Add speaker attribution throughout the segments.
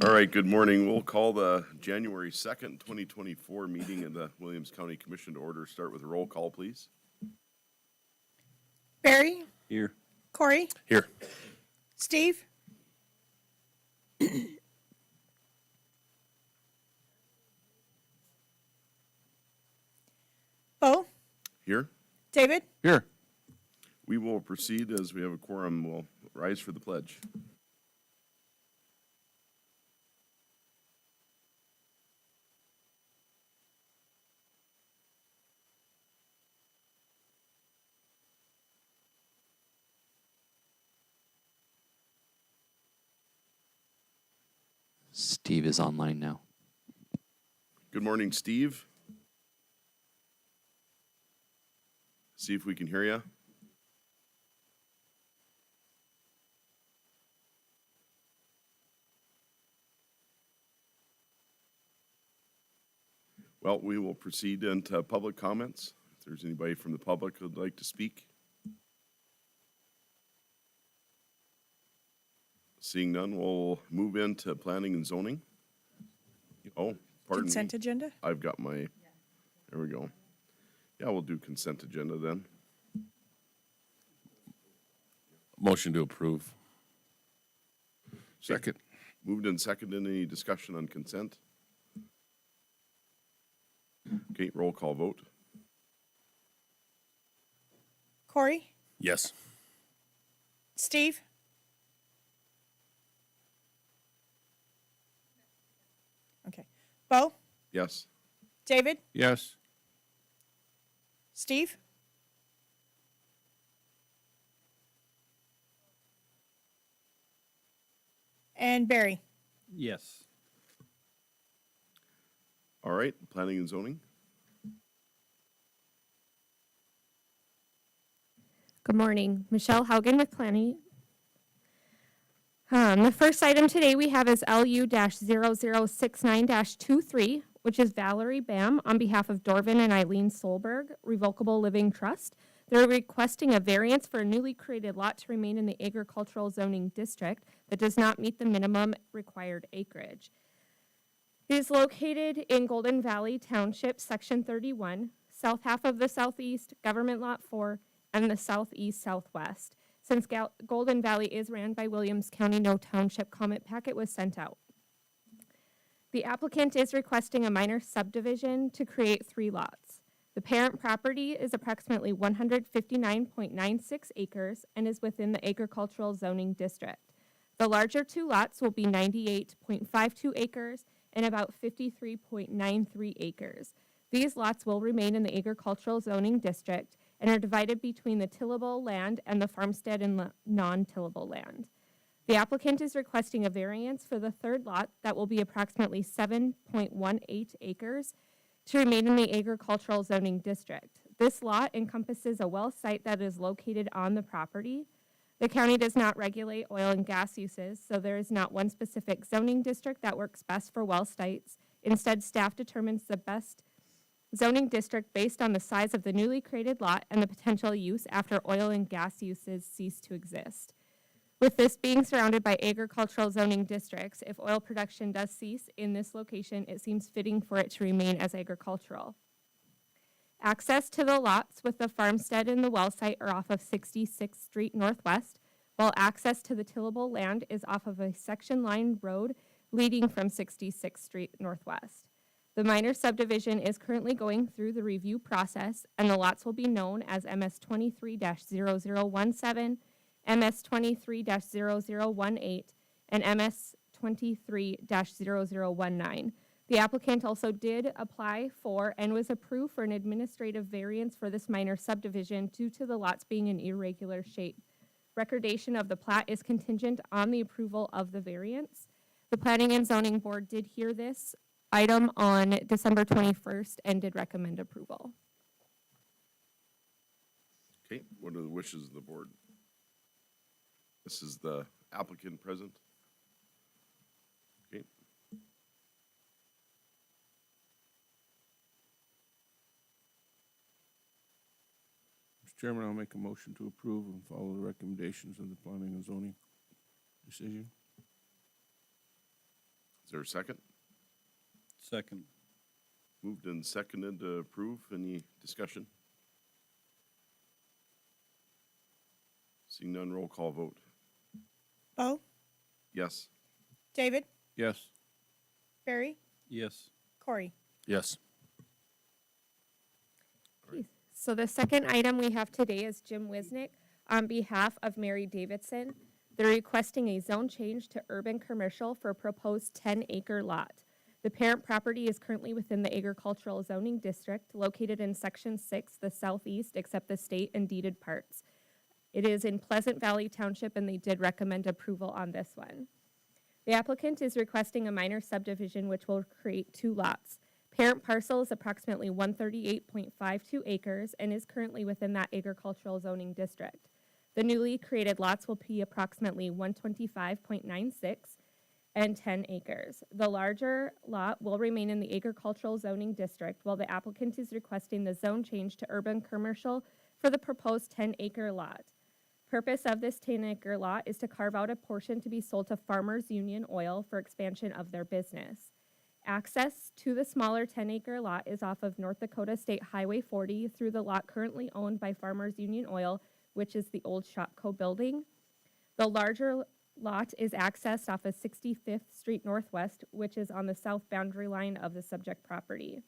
Speaker 1: All right, good morning. We'll call the January 2nd, 2024 meeting of the Williams County Commission to order. Start with a roll call, please.
Speaker 2: Barry,
Speaker 3: Here.
Speaker 2: Corey,
Speaker 3: Here.
Speaker 2: Steve, Bo,
Speaker 1: Here.
Speaker 2: David,
Speaker 3: Here.
Speaker 1: We will proceed as we have a quorum. We'll rise for the pledge.
Speaker 4: Steve is online now.
Speaker 1: Good morning, Steve. See if we can hear you. Well, we will proceed into public comments. If there's anybody from the public who'd like to speak. Seeing none, we'll move into planning and zoning. Oh, pardon me.
Speaker 2: consent agenda.
Speaker 1: I've got my, there we go. Yeah, we'll do consent agenda then.
Speaker 3: Motion to approve. Second.
Speaker 1: Moved and seconded. Any discussion on consent? Okay, roll call vote.
Speaker 2: Corey,
Speaker 3: Yes.
Speaker 2: Steve, okay, Bo,
Speaker 1: Yes.
Speaker 2: David,
Speaker 3: Yes.
Speaker 2: Steve, and Barry.
Speaker 3: Yes.
Speaker 1: All right, planning and zoning.
Speaker 5: Good morning. Michelle Haugen with Planning. The first item today we have is LU-0069-23, which is Valerie Bam on behalf of Dorvin and Eileen Solberg, Revocable Living Trust. They're requesting a variance for a newly created lot to remain in the agricultural zoning district that does not meet the minimum required acreage. It is located in Golden Valley Township, Section 31, south half of the southeast, Government Lot 4, and the southeast southwest. Since Golden Valley is ran by Williams County, no township comment packet was sent out. The applicant is requesting a minor subdivision to create 3 lots. The parent property is approximately 159.96 acres and is within the agricultural zoning district. The larger 2 lots will be 98.52 acres and about 53.93 acres. These lots will remain in the agricultural zoning district and are divided between the tillable land and the farmstead and non-tillable land. The applicant is requesting a variance for the 3rd lot that will be approximately 7.18 acres to remain in the agricultural zoning district. This lot encompasses a well site that is located on the property. The county does not regulate oil and gas uses, so there is not one specific zoning district that works best for well sites. Instead, staff determines the best zoning district based on the size of the newly created lot and the potential use after oil and gas uses cease to exist. With this being surrounded by agricultural zoning districts, if oil production does cease in this location, it seems fitting for it to remain as agricultural. Access to the lots with the farmstead and the well site are off of 66th Street Northwest, while access to the tillable land is off of a section line road leading from 66th Street Northwest. The minor subdivision is currently going through the review process, and the lots will be known as MS-23-0017, MS-23-0018, and MS-23-0019. The applicant also did apply for and was approved for an administrative variance for this minor subdivision due to the lots being in irregular shape. Recordation of the plat is contingent on the approval of the variance. The Planning and Zoning Board did hear this item on December 21st and did recommend approval.
Speaker 1: Okay, what are the wishes of the board? This is the applicant present. Okay.
Speaker 3: Mr. Chairman, I'll make a motion to approve and follow the recommendations of the planning and zoning decision.
Speaker 1: there a second?
Speaker 3: Second.
Speaker 1: Moved and seconded to approve. Any discussion? Seeing none, roll call vote.
Speaker 2: Bo,
Speaker 1: Yes.
Speaker 2: David,
Speaker 3: Yes.
Speaker 2: Barry,
Speaker 3: Yes.
Speaker 2: Corey.
Speaker 4: Yes.
Speaker 5: So the second item we have today is Jim Wisnick on behalf of Mary Davidson. They're requesting a zone change to urban commercial for a proposed 10-acre lot. The parent property is currently within the agricultural zoning district located in Section 6, the southeast, except the state and deeded parts. It is in Pleasant Valley Township, and they did recommend approval on this one. The applicant is requesting a minor subdivision which will create 2 lots. Parent parcel is approximately 138.52 acres and is currently within that agricultural zoning district. The newly created lots will be approximately 125.96 and 10 acres. The larger lot will remain in the agricultural zoning district, while the applicant is requesting the zone change to urban commercial for the proposed 10-acre lot. Purpose of this 10-acre lot is to carve out a portion to be sold to Farmers Union Oil for expansion of their business. Access to the smaller 10-acre lot is off of North Dakota State Highway 40 through the lot currently owned by Farmers Union Oil, which is the old Shopco building. The larger lot is accessed off of 65th Street Northwest, which is on the south boundary line of the subject property.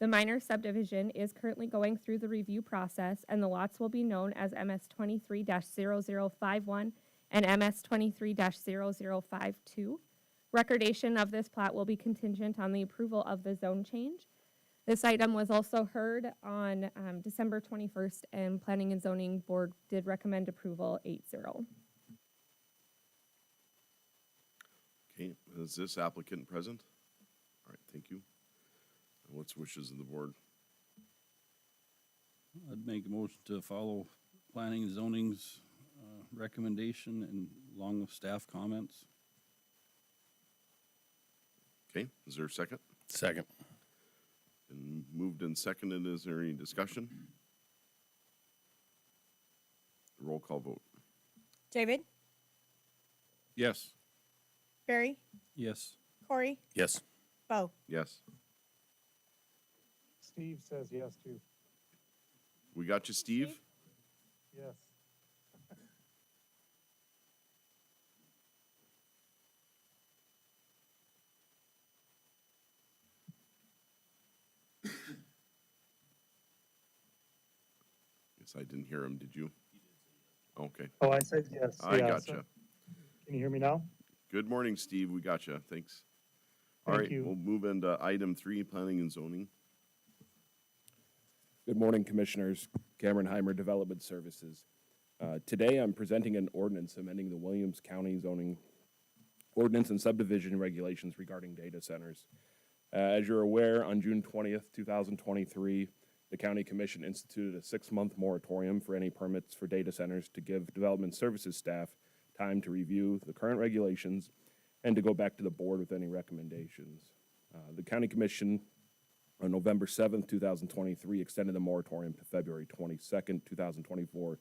Speaker 5: The minor subdivision is currently going through the review process, and the lots will be known as MS 23-0051 and MS 23-0052. Recordation of this plat will be contingent on the approval of the zone change. This item was also heard on December 21st, and Planning and Zoning Board did recommend approval 8-0.
Speaker 1: Okay, is this applicant present? All right, thank you. What's wishes of the board?
Speaker 3: I'd make a motion to follow planning and zoning's recommendation and along with staff comments.
Speaker 1: Okay, is there a second?
Speaker 4: Second.
Speaker 1: And moved and seconded, is there any discussion? Roll call vote.
Speaker 2: David,
Speaker 3: Yes.
Speaker 2: Barry,
Speaker 3: Yes.
Speaker 2: Corey,
Speaker 4: Yes.
Speaker 2: Bo.
Speaker 1: Yes.
Speaker 6: Steve says yes too.
Speaker 1: We got you, Steve?
Speaker 6: Yes.
Speaker 1: Yes, I didn't hear him, did you? Okay,
Speaker 6: Oh, I said yes.
Speaker 1: I
Speaker 6: yeah,
Speaker 1: gotcha.
Speaker 6: so- Can you hear me now?
Speaker 1: Good morning, Steve, we got you, thanks. All
Speaker 6: Thank
Speaker 1: right,
Speaker 6: you.
Speaker 1: we'll move into item 3, planning and zoning.
Speaker 7: Good morning, Commissioners. Cameron Heimer, Development Services. Today, I'm presenting an ordinance amending the Williams County zoning ordinance and subdivision regulations regarding data centers. As you're aware, on June 20th, 2023, the County Commission instituted a 6-month moratorium for any permits for data centers to give Development Services staff time to review the current regulations and to go back to the board with any recommendations. The County Commission on November 7th, 2023, extended the moratorium to February 22nd, 2024,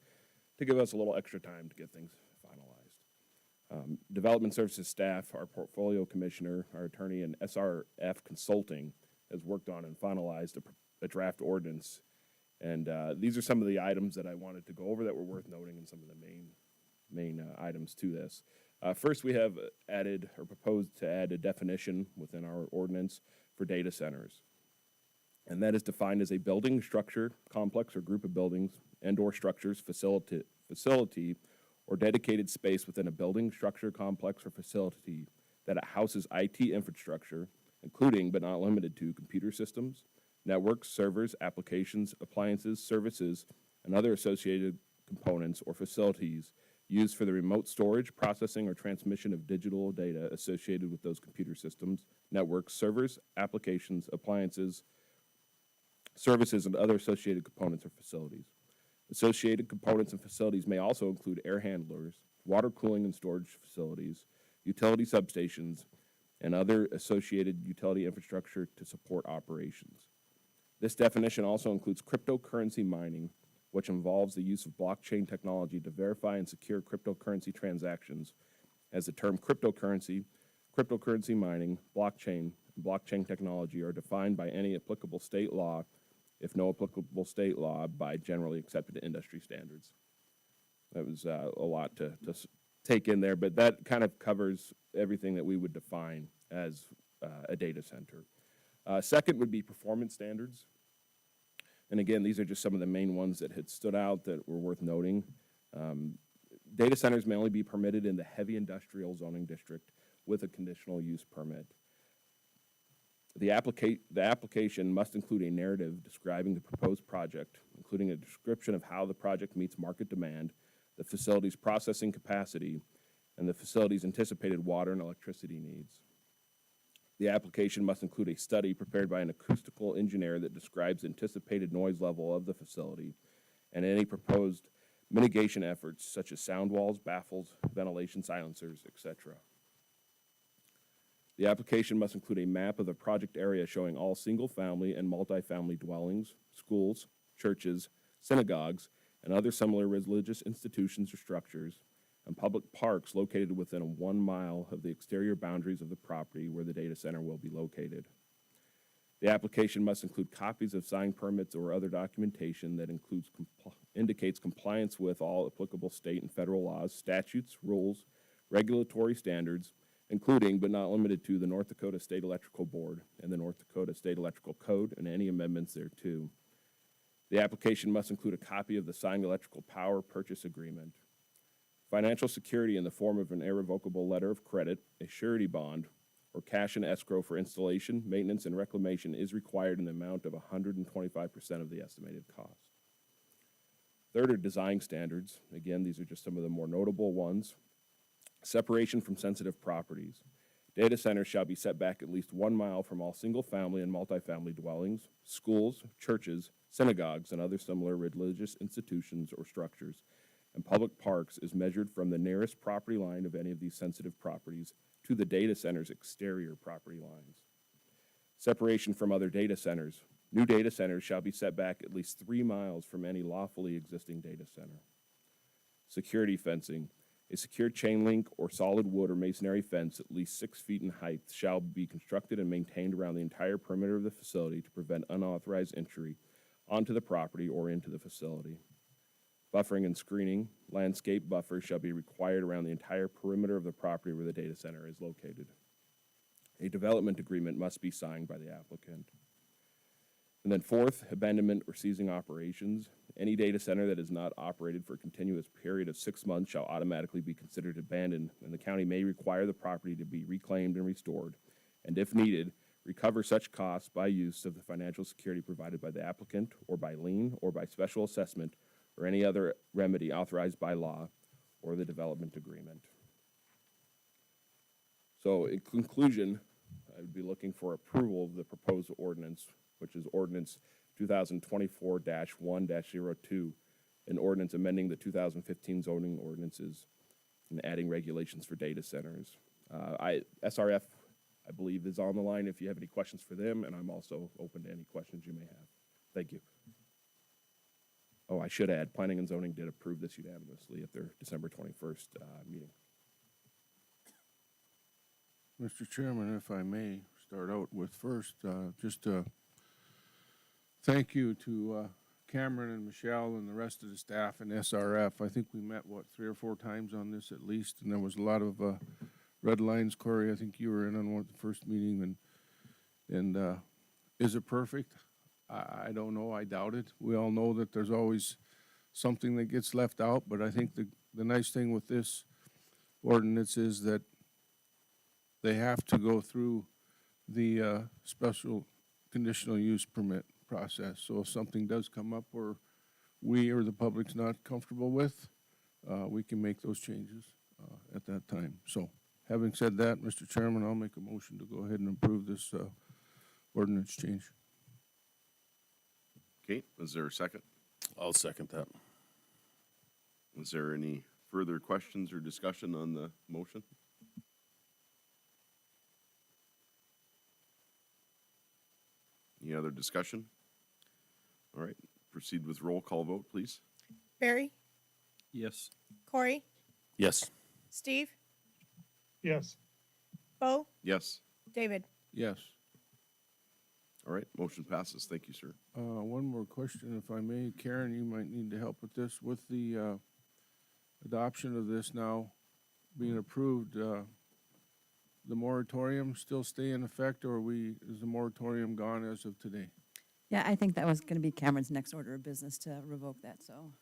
Speaker 7: to give us a little extra time to get things finalized. Development Services staff, our portfolio commissioner, our attorney, and SRF Consulting has worked on and finalized a draft ordinance. And these are some of the items that I wanted to go over that were worth noting and some of the main items to this. First, we have added or proposed to add a definition within our ordinance for data centers. And that is defined as a building, structure, complex, or group of buildings and/or structures, facility, or dedicated space within a building, structure, complex, or facility that houses IT infrastructure, including but not limited to computer systems, networks, servers, applications, appliances, services, and other associated components or facilities used for the remote storage, processing, or transmission of digital data associated with those computer systems, networks, servers, applications, appliances, services, and other associated components or facilities. Associated components and facilities may also include air handlers, water cooling and storage facilities, utility substations, and other associated utility infrastructure to support operations. This definition also includes cryptocurrency mining, which involves the use of blockchain technology to verify and secure cryptocurrency transactions, as the term cryptocurrency cryptocurrency mining, blockchain, and blockchain technology are defined by any applicable state law, if no applicable state law, by generally accepted industry standards. That was a lot to take in there, but that kind of covers everything that we would define as a data center. Second would be performance standards. And again, these are just some of the main ones that had stood out that were worth noting. Data centers may only be permitted in the heavy industrial zoning district with a conditional use permit. The application must include a narrative describing the proposed project, including a description of how the project meets market demand, the facility's processing capacity, and the facility's anticipated water and electricity needs. The application must include a study prepared by an acoustical engineer that describes anticipated noise level of the facility and any proposed mitigation efforts such as sound walls, baffles, ventilation silencers, etc. The application must include a map of the project area showing all single-family and multifamily dwellings, schools, churches, synagogues, and other similar religious institutions or structures, and public parks located within 1 mile of the exterior boundaries of the property where the data center will be located. The application must include copies of signed permits or other documentation that indicates compliance with all applicable state and federal laws, statutes, rules, regulatory standards, including but not limited to the North Dakota State Electrical Board and the North Dakota State Electrical Code and any amendments thereto. The application must include a copy of the signed electrical power purchase agreement. Financial security in the form of an irrevocable letter of credit, a surety bond, or cash in escrow for installation, maintenance, and reclamation is required in the amount of 125% of the estimated cost. Third are design standards. Again, these are just some of the more notable ones. Separation from sensitive properties. Data centers shall be set back at least 1 mile from all single-family and multifamily dwellings, schools, churches, synagogues, and other similar religious institutions or structures, and public parks is measured from the nearest property line of any of these sensitive properties to the data center's exterior property lines. Separation from other data centers. New data centers shall be set back at least 3 miles from any lawfully existing data center. Security fencing. A secure chain link or solid wood or masonry fence at least 6 feet in height shall be constructed and maintained around the entire perimeter of the facility to prevent unauthorized entry onto the property or into the facility. Buffering and screening. Landscape buffers shall be required around the entire perimeter of the property where the data center is located. A development agreement must be signed by the applicant. And then fourth, abandonment or seizing operations. Any data center that is not operated for a continuous period of 6 months shall automatically be considered abandoned, and the county may require the property to be reclaimed and restored, and if needed, recover such costs by use of the financial security provided by the applicant, or by lien, or by special assessment, or any other remedy authorized by law, or the development agreement. So in conclusion, I would be looking for approval of the proposed ordinance, which is ordinance 2024-1-02, an ordinance amending the 2015 zoning ordinances and adding regulations for data centers. SRF, I believe, is on the line if you have any questions for them, and I'm also open to any questions you may have. Thank you. Oh, I should add, Planning and Zoning did approve this unanimously at their December 21st meeting.
Speaker 4: Mr. Chairman, if I may start out with first, just thank you to Cameron and Michelle and the rest of the staff and SRF. I think we met, 3 or 4 times on this at least, and there was a lot of red lines. Corey, I think you were in on one of the first meeting, and is it perfect? I don't know. I doubt it. We all know that there's always something that gets left out, but I think the nice thing with this ordinance is that they have to go through the special conditional use permit process. So if something does come up where we or the public's not comfortable with, we can make those changes at that time. So having said that, Mr. Chairman, I'll make a motion to go ahead and approve this ordinance change.
Speaker 1: Okay, is there a second?
Speaker 8: I'll second that.
Speaker 1: Is there any further questions or discussion on the motion? Any other discussion? All right, proceed with roll call vote, please.
Speaker 2: Barry,
Speaker 3: Yes.
Speaker 2: Corey,
Speaker 8: Yes.
Speaker 2: Steve,
Speaker 6: Yes.
Speaker 2: Bo,
Speaker 1: Yes.
Speaker 2: David.
Speaker 4: Yes.
Speaker 1: All right, motion passes. Thank you, sir.
Speaker 4: One more question, if I may. Karen, you might need to help with this. With the adoption of this now being approved, the moratorium still stay in effect, or is the moratorium gone as of today?
Speaker 8: Yeah, I think that was going to be Cameron's next order of business to revoke that, so.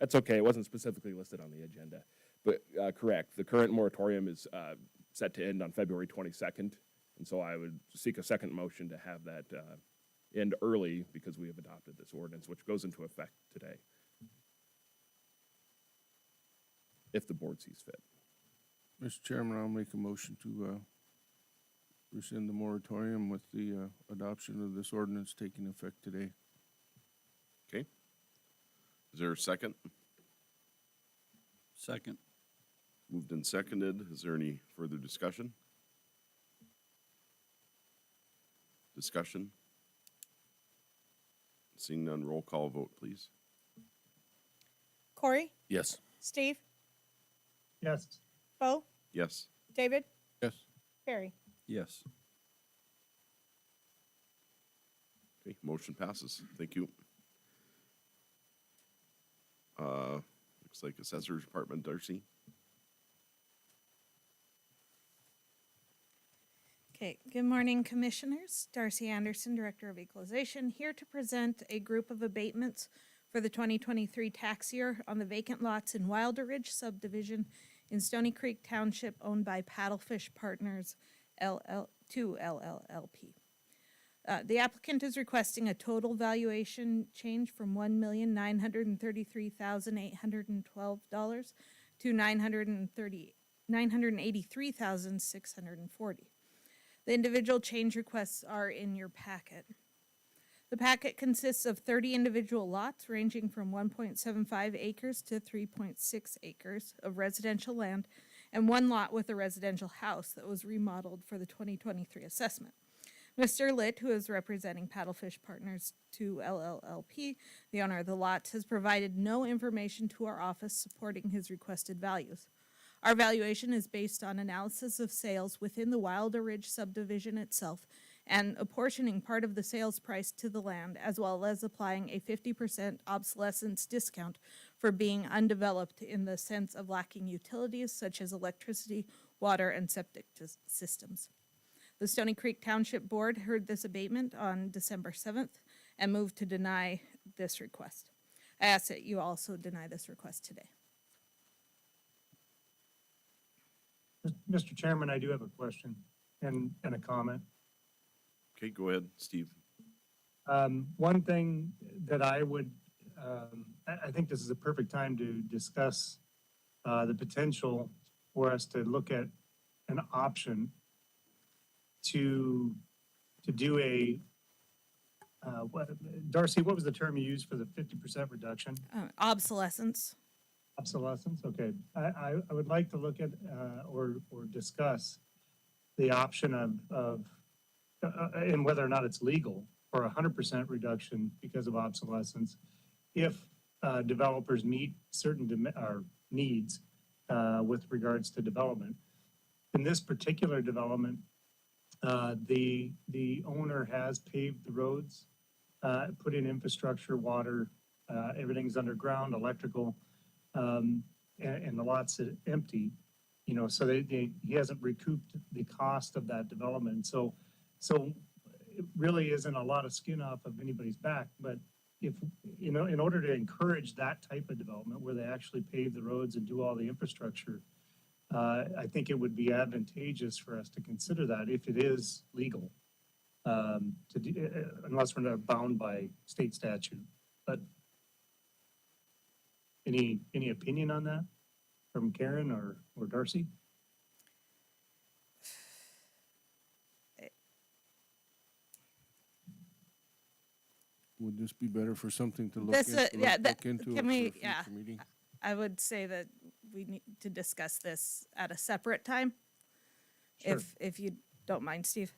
Speaker 7: That's okay. It wasn't specifically listed on the agenda. But correct, the current moratorium is set to end on February 22nd. And so I would seek a second motion to have that end early because we have adopted this ordinance, which goes into effect today, if the board sees fit.
Speaker 4: Mr. Chairman, I'll make a motion to rescind the moratorium with the adoption of this ordinance taking effect today.
Speaker 1: Okay. Is there a second?
Speaker 3: Second.
Speaker 1: Moved and seconded. Is there any further discussion? Discussion? Seeing none, roll call vote, please.
Speaker 2: Corey,
Speaker 7: Yes.
Speaker 2: Steve,
Speaker 6: Yes.
Speaker 2: Bo,
Speaker 1: Yes.
Speaker 2: David,
Speaker 4: Yes.
Speaker 2: Barry.
Speaker 3: Yes.
Speaker 1: Okay, motion passes. Thank you. Looks like Assessor's Department, Darcy.
Speaker 9: Okay, good morning, Commissioners. Darcy Anderson, Director of Equalization, here to present a group of abatements for the 2023 tax year on the vacant lots in Wilder Ridge subdivision in Stony Creek Township owned by Paddlefish Partners LL2 LLLP. The applicant is requesting a total valuation change from $1,933,812 to $983,640. The individual change requests are in your packet. The packet consists of 30 individual lots ranging from 1.75 acres to 3.6 acres of residential land and one lot with a residential house that was remodeled for the 2023 assessment. Mr. Litt, who is representing Paddlefish Partners 2 LLLP, the owner of the lots, has provided no information to our office supporting his requested values. Our valuation is based on analysis of sales within the Wilder Ridge subdivision itself and apportioning part of the sales price to the land, as well as applying a 50% obsolescence discount for being undeveloped in the sense of lacking utilities such as electricity, water, and septic systems. The Stony Creek Township Board heard this abatement on December 7th and moved to deny this request. I ask that you also deny this request today.
Speaker 6: Mr. Chairman, I do have a question and a comment.
Speaker 1: Okay, go ahead, Steve.
Speaker 6: One thing that I would, I think this is a perfect time to discuss the potential for us to look at an option to do a, Darcy, what was the term you used for the 50% reduction?
Speaker 9: Obsolescence.
Speaker 6: Obsolescence, okay. I would like to look at, or discuss the option of, and whether or not it's legal for 100% reduction because of obsolescence, if developers meet certain needs with regards to development. In this particular development, the owner has paved the roads, put in infrastructure, water, everything's underground, electrical, and the lot's empty, you know, so he hasn't recouped the cost of that development. So it really isn't a lot of skin off of anybody's back, but if, you know, in order to encourage that type of development where they actually pave the roads and do all the infrastructure, I think it would be advantageous for us to consider that if it is legal, to do, unless we're not bound by state statute. But any opinion on that from Karen or Darcy?
Speaker 4: Would this be better for something to look
Speaker 9: This,
Speaker 4: into,
Speaker 9: yeah,
Speaker 4: look into
Speaker 9: can
Speaker 4: for a
Speaker 9: we,
Speaker 4: future
Speaker 9: yeah.
Speaker 4: meeting?
Speaker 9: I would say that we need to discuss this at a separate time.
Speaker 6: Sure.
Speaker 9: If you don't mind, Steve.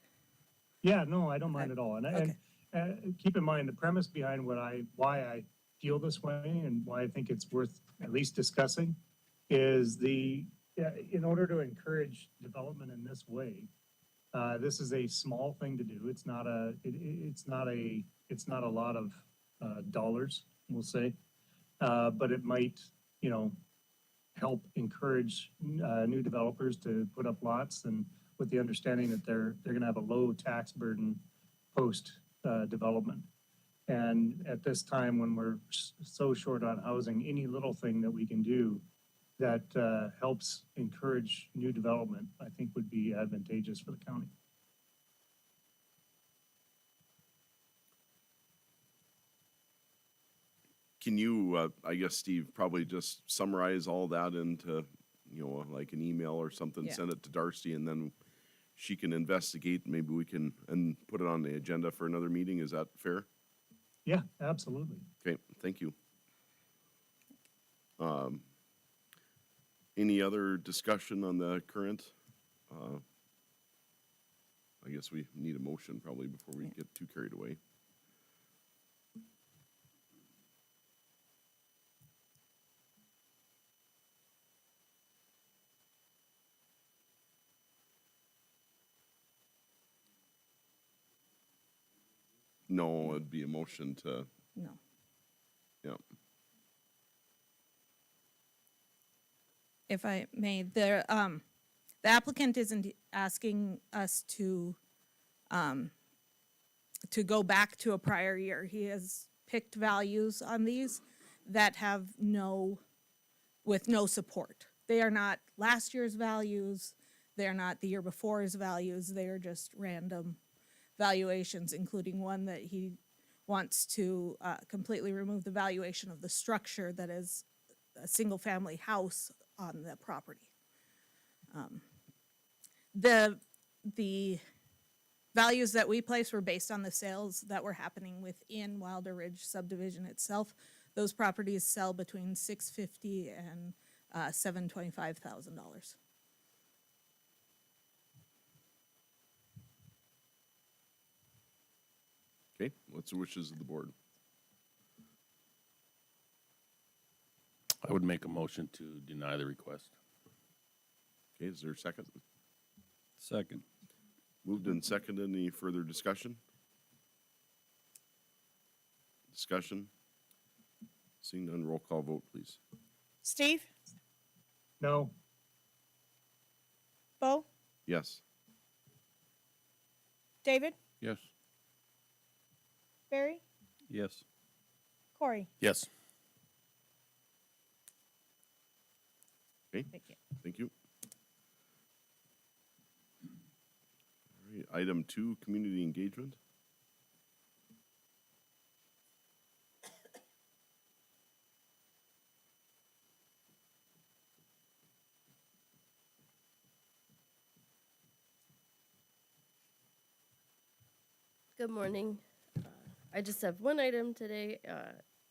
Speaker 6: Yeah, no, I don't mind at all. And,
Speaker 9: Okay.
Speaker 6: and keep in mind the premise behind why I feel this way and why I think it's worth at least discussing is the Yeah, in order to encourage development in this way, this is a small thing to do. It's not it's not a lot of, dollars, we'll say. But it might, you know, help encourage, new developers to put up lots and with the understanding that they're gonna have a low tax burden post, development. And at this time, when we're so short on housing, any little thing that we can do that helps encourage new development, I think would be advantageous for the county.
Speaker 1: Can you, I guess, Steve, probably just summarize all that into, you know, like an email or something,
Speaker 8: Yeah.
Speaker 1: send it to Darcy, and then she can investigate, maybe we can, and put it on the agenda for another meeting, is that fair?
Speaker 6: Yeah, absolutely.
Speaker 1: Okay, thank you. Any other discussion on the current? I guess we need a motion probably before we get too carried away. No, it'd be a motion to,
Speaker 9: No.
Speaker 1: yeah.
Speaker 9: If I may, the applicant isn't asking us to go back to a prior year. He has picked values on these that have with no support. They are not last year's values. They are not the year before's values. They are just random valuations, including one that he wants to completely remove the valuation of the structure that is a single-family house on the property. The values that we placed were based on the sales that were happening within Wilder Ridge subdivision itself. Those properties sell between $650,000 and $725,000.
Speaker 1: Okay, what's the wishes of the board?
Speaker 10: I would make a motion to deny the request.
Speaker 1: Okay, is there a second?
Speaker 3: Second.
Speaker 1: Moved and seconded. Any further discussion? Discussion? Seeing none, roll call vote, please.
Speaker 2: Steve,
Speaker 6: No,
Speaker 2: Bo,
Speaker 1: Yes.
Speaker 2: David,
Speaker 4: Yes.
Speaker 2: Barry,
Speaker 3: Yes.
Speaker 2: Corey.
Speaker 10: Yes.
Speaker 1: Okay,
Speaker 2: Thank you.
Speaker 1: thank you. All right, item 2, community engagement.
Speaker 11: Good morning. I just have one item today.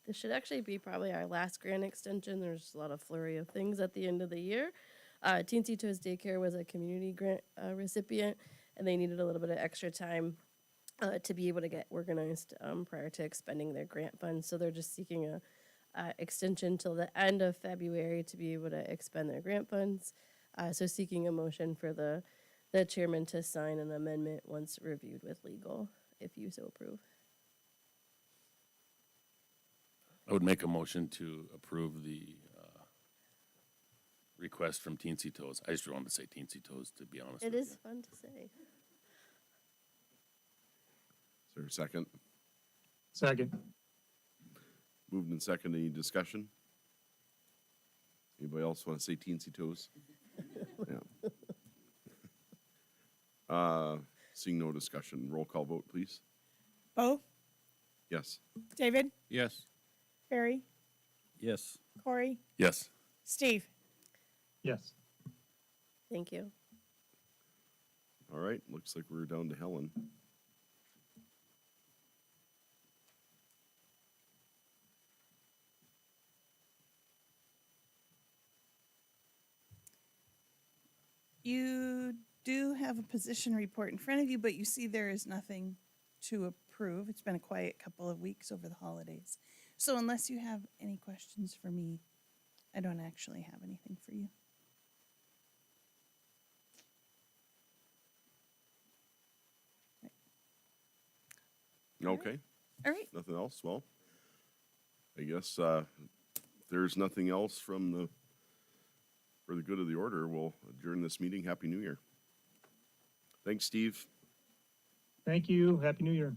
Speaker 11: This should actually be probably our last grant extension. There's a lot of flurry of things at the end of the year. Teensy Toes Daycare was a community grant recipient, and they needed a little bit of extra time to be able to get organized prior to expending their grant funds. So they're just seeking a extension till the end of February to be able to expend their grant funds. So seeking a motion for the chairman to sign an amendment once reviewed with legal, if you so approve.
Speaker 10: I would make a motion to approve the request from Teensy Toes. I just wanted to say Teensy Toes, to be honest
Speaker 11: It
Speaker 10: with
Speaker 11: is
Speaker 10: you.
Speaker 11: fun to say.
Speaker 1: Is there a second?
Speaker 6: second.
Speaker 1: Moved and seconded. Any discussion? Anybody else want to say teensy toes? Yeah. Seeing no discussion, roll call vote, please.
Speaker 2: Bo,
Speaker 1: Yes.
Speaker 2: David,
Speaker 4: Yes.
Speaker 2: Barry,
Speaker 3: Yes.
Speaker 2: Corey,
Speaker 10: Yes.
Speaker 2: Steve.
Speaker 6: Yes,
Speaker 11: Thank you.
Speaker 1: All right, looks like we're down to Helen.
Speaker 12: You do have a position report in front of you, but you see there is nothing to approve. It's been a quiet couple of weeks over the holidays. So unless you have any questions for me, I don't actually have anything for you.
Speaker 1: Okay,
Speaker 12: All right.
Speaker 1: nothing else? Well, I guess, if there's nothing else for the good of the order, we'll adjourn this meeting. Happy New Year. Thanks, Steve.
Speaker 6: Thank you. Happy New Year.